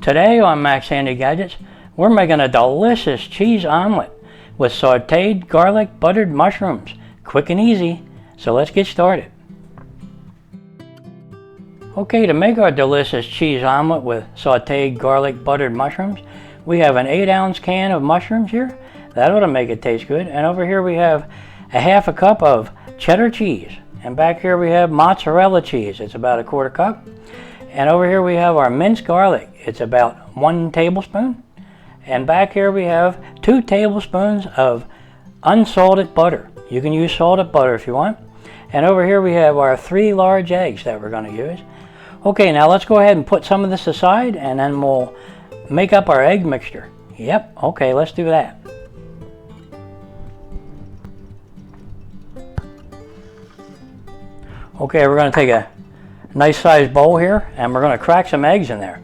Today on Max Handy Gadgets, we're making a delicious cheese omelet with sauteed garlic buttered mushrooms. Quick and easy, so let's get started. Okay, to make our delicious cheese omelet with sauteed garlic buttered mushrooms, we have an 8-ounce can of mushrooms here. That ought to make it taste good. And over here we have a half a cup of cheddar cheese. And back here we have mozzarella cheese. It's about 1/4 cup. And over here we have our minced garlic. It's about 1 tablespoon. And back here we have 2 tablespoons of unsalted butter. You can use salted butter if you want. And over here we have our 3 large eggs that we're going to use. Okay, now let's go ahead and put some of this aside and then we'll make up our egg mixture. Yep, okay, let's do that. Okay, we're going to take a nice sized bowl here and we're going to crack some eggs in there.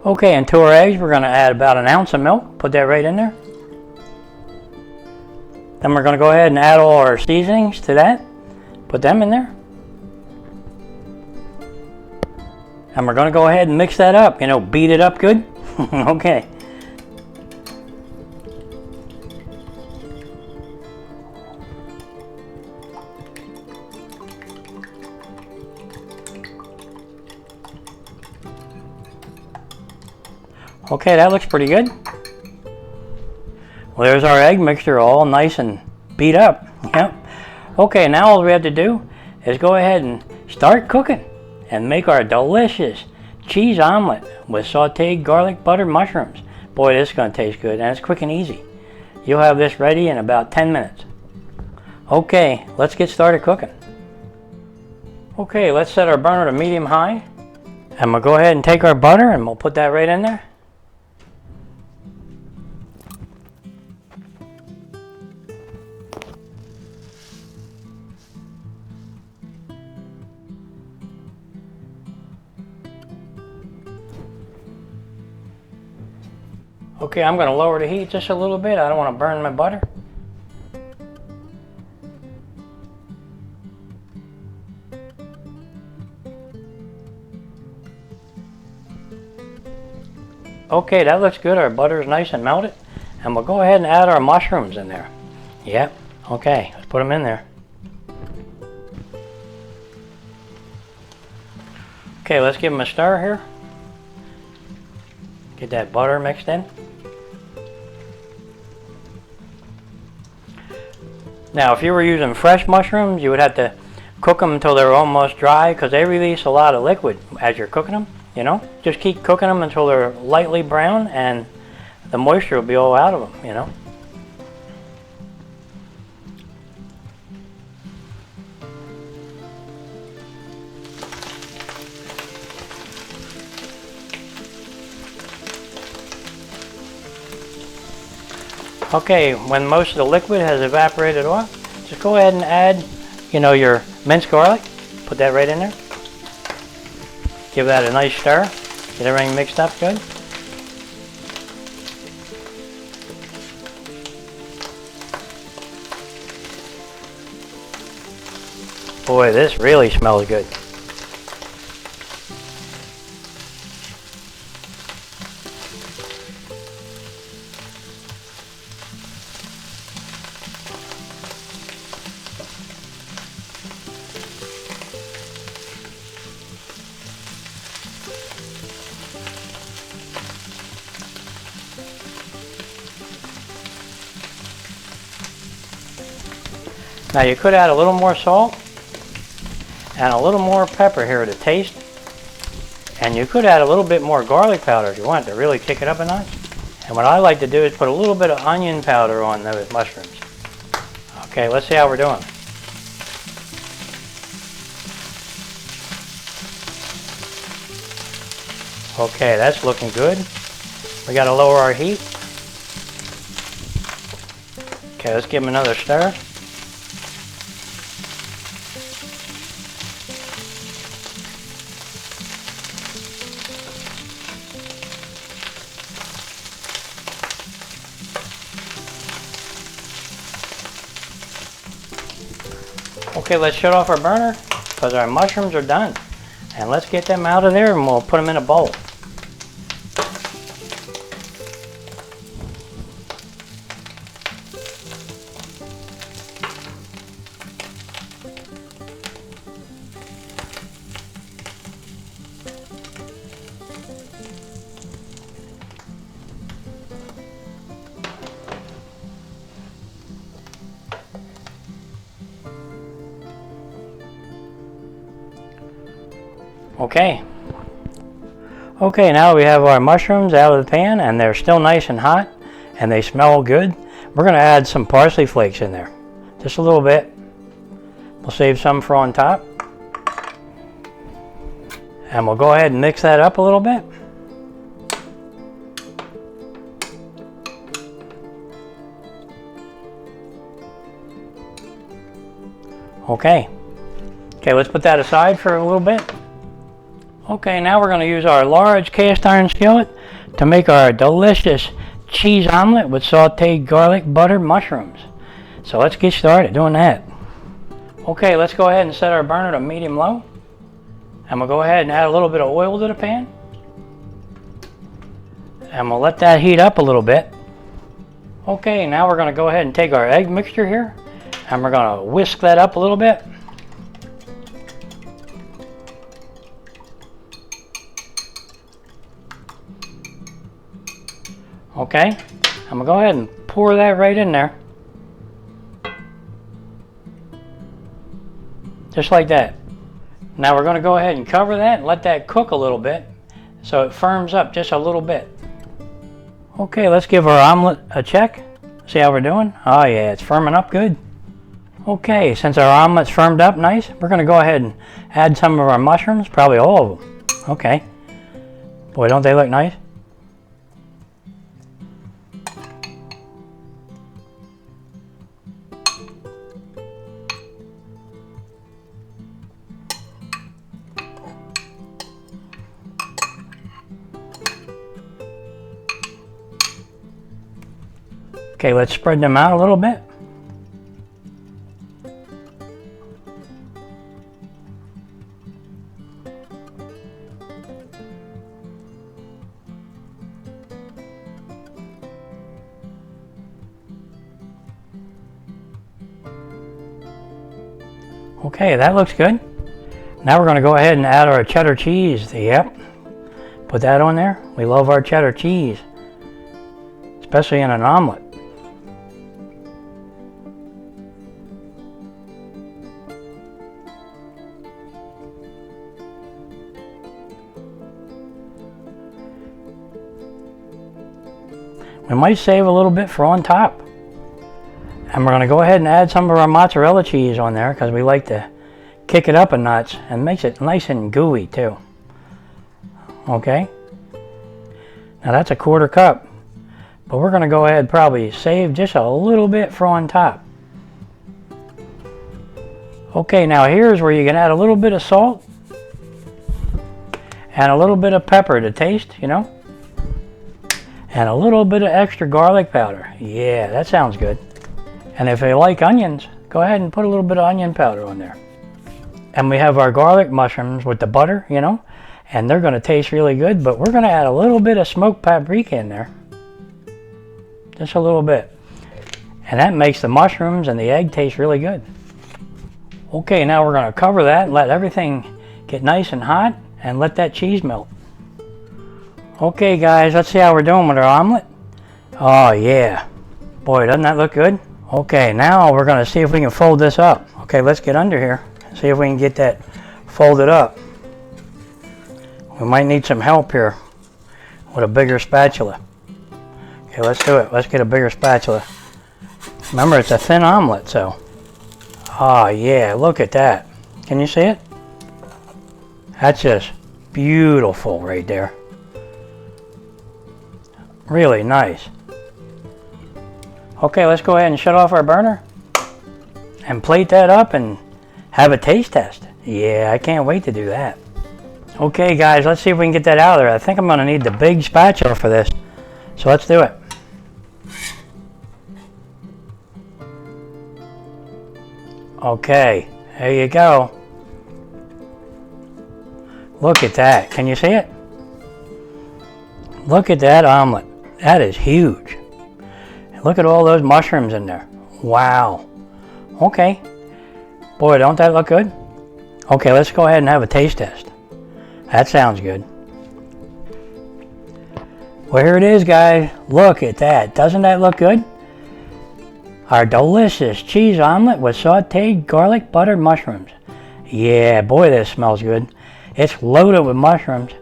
Okay, and to our eggs we're going to add about 1 ounce of milk. Put that right in there. Then we're going to go ahead and add all our seasonings to that. Put them in there. And we're going to go ahead and mix that up, beat it up good. Okay. Okay, that looks pretty good. Well, there's our egg mixture all nice and beat up. Yep. Okay, now all we have to do is go ahead and start cooking and make our delicious cheese omelet with sauteed garlic buttered mushrooms. Boy, this is going to taste good, and it's quick and easy. You'll have this ready in about 10 minutes. Okay, let's get started cooking. Okay, let's set our burner to medium high. And we'll go ahead and take our butter and we'll put that right in there. Okay, I'm going to lower the heat just a little bit. I don't want to burn my butter. Okay, that looks good. Our butter is nice and melted. And we'll go ahead and add our mushrooms in there. Yep, okay, let's put them in there. Okay, let's give them a stir here. Get that butter mixed in. Now, if you were using fresh mushrooms, you would have to cook them until they're almost dry because they release a lot of liquid as you're cooking them, Just keep cooking them until they're lightly brown and the moisture will be all out of them, Okay, when most of the liquid has evaporated off, just go ahead and add, your minced garlic. Put that right in there. Give that a nice stir. Get everything mixed up good. Boy, this really smells good. Now you could add a little more salt and a little more pepper here to taste. And you could add a little bit more garlic powder if you want to really kick it up a notch. And what I like to do is put a little bit of onion powder on those mushrooms. Okay, let's see how we're doing. Okay, that's looking good. We got to lower our heat. Okay, let's give them another stir. Okay, let's shut off our burner because our mushrooms are done. And let's get them out of there and we'll put them in a bowl. Okay, now we have our mushrooms out of the pan and they're still nice and hot and they smell good. We're going to add some parsley flakes in there, just a little bit. We'll save some for on top. And we'll go ahead and mix that up a little bit. Okay, let's put that aside for a little bit. Okay, now we're going to use our large cast iron skillet to make our delicious cheese omelet with sauteed garlic butter mushrooms. So let's get started doing that. Okay, let's go ahead and set our burner to medium low. And we'll go ahead and add a little bit of oil to the pan. And we'll let that heat up a little bit. Okay, now we're going to go ahead and take our egg mixture here and we're going to whisk that up a little bit. Okay, I'm gonna go ahead and pour that right in there. Just like that. Now we're gonna go ahead and cover that and let that cook a little bit so it firms up just a little bit. Okay, let's give our omelet a check. See how we're doing? Oh yeah, it's firming up good. Okay, since our omelet's firmed up nice, we're gonna go ahead and add some of our mushrooms, probably all of them. Okay. Boy, don't they look nice? Okay, let's spread them out a little bit. Okay, that looks good. Now we're going to go ahead and add our cheddar cheese. Yep, put that on there. We love our cheddar cheese, especially in an omelet. We might save a little bit for on top. And we're going to go ahead and add some of our mozzarella cheese on there because we like to kick it up a notch and makes it nice and gooey too. Okay. Now that's a 1/4 cup. But we're going to go ahead and probably save just a little bit for on top. Okay, now here's where you can add a little bit of salt and a little bit of pepper to taste, you know. And a little bit of extra garlic powder. Yeah, that sounds good. And if you like onions, go ahead and put a little bit of onion powder on there. And we have our garlic mushrooms with the butter, you know, and they're going to taste really good, but we're going to add a little bit of smoked paprika in there. Just a little bit. And that makes the mushrooms and the egg taste really good. Okay, now we're going to cover that and let everything get nice and hot and let that cheese melt. Okay guys, let's see how we're doing with our omelet. Oh yeah. Boy, doesn't that look good? Okay, now we're going to see if we can fold this up. Okay, let's get under here. See if we can get that folded up. We might need some help here with a bigger spatula. Okay, let's do it. Let's get a bigger spatula. Remember, it's a thin omelet, so. Oh yeah, look at that. Can you see it? That's just beautiful right there. Really nice. Okay, let's go ahead and shut off our burner and plate that up and have a taste test. Yeah, I can't wait to do that. Okay guys, let's see if we can get that out of there. I think I'm going to need the big spatula for this. So let's do it. Okay, There you go. Look at that. Can you see it? Look at that omelet. That is huge. Look at all those mushrooms in there. Wow. Okay. Boy, don't that look good? Okay, let's go ahead and have a taste test. That sounds good. Well, here it is, guys. Look at that. Doesn't that look good? Our delicious cheese omelet with sauteed garlic buttered mushrooms. Yeah, boy, this smells good. It's loaded with mushrooms,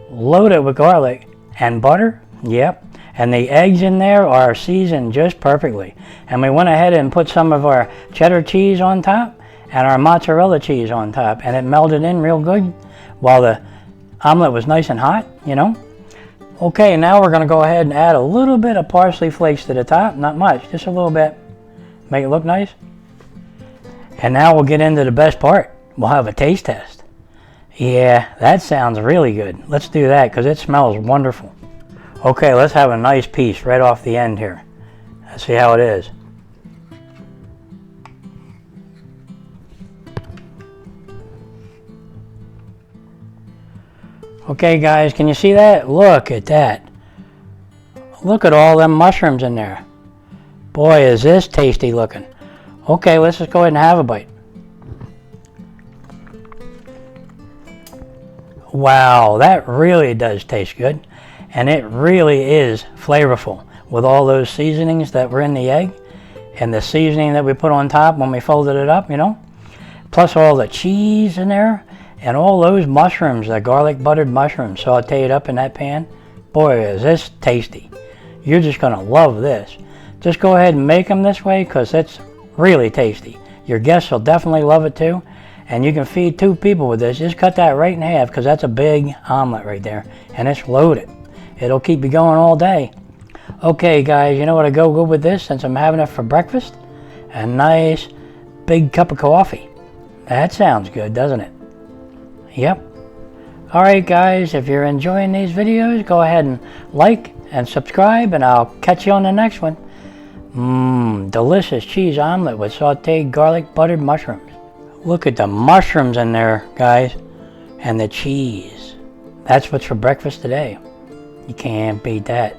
loaded with garlic and butter. Yep. And the eggs in there are seasoned just perfectly. And we went ahead and put some of our cheddar cheese on top and our mozzarella cheese on top, and it melted in real good while the omelet was nice and hot, you know. Okay, now we're going to go ahead and add a little bit of parsley flakes to the top. Not much, just a little bit. Make it look nice. And now we'll get into the best part. We'll have a taste test. Yeah, that sounds really good. Let's do that because it smells wonderful. Okay, let's have a nice piece right off the end here. Let's see how it is. Okay guys, can you see that? Look at that. Look at all them mushrooms in there. Boy, is this tasty looking. Okay, let's just go ahead and have a bite. Wow, that really does taste good. And it really is flavorful with all those seasonings that were in the egg and the seasoning that we put on top when we folded it up, you know. Plus all the cheese in there and all those mushrooms, the garlic buttered mushrooms sauteed up in that pan. Boy, is this tasty. You're just going to love this. Just go ahead and make them this way because it's really tasty. Your guests will definitely love it too. And you can feed 2 people with this. Just cut that right in half because that's a big omelet right there. And it's loaded. It'll keep you going all day. Okay guys, you know what I go good with this since I'm having it for breakfast? A nice big cup of coffee. That sounds good, doesn't it? Yep. Alright guys, if you're enjoying these videos, go ahead and like and subscribe and I'll catch you on the next one. Delicious cheese omelet with sauteed garlic buttered mushrooms. Look at the mushrooms in there, guys. And the cheese. That's what's for breakfast today. You can't beat that.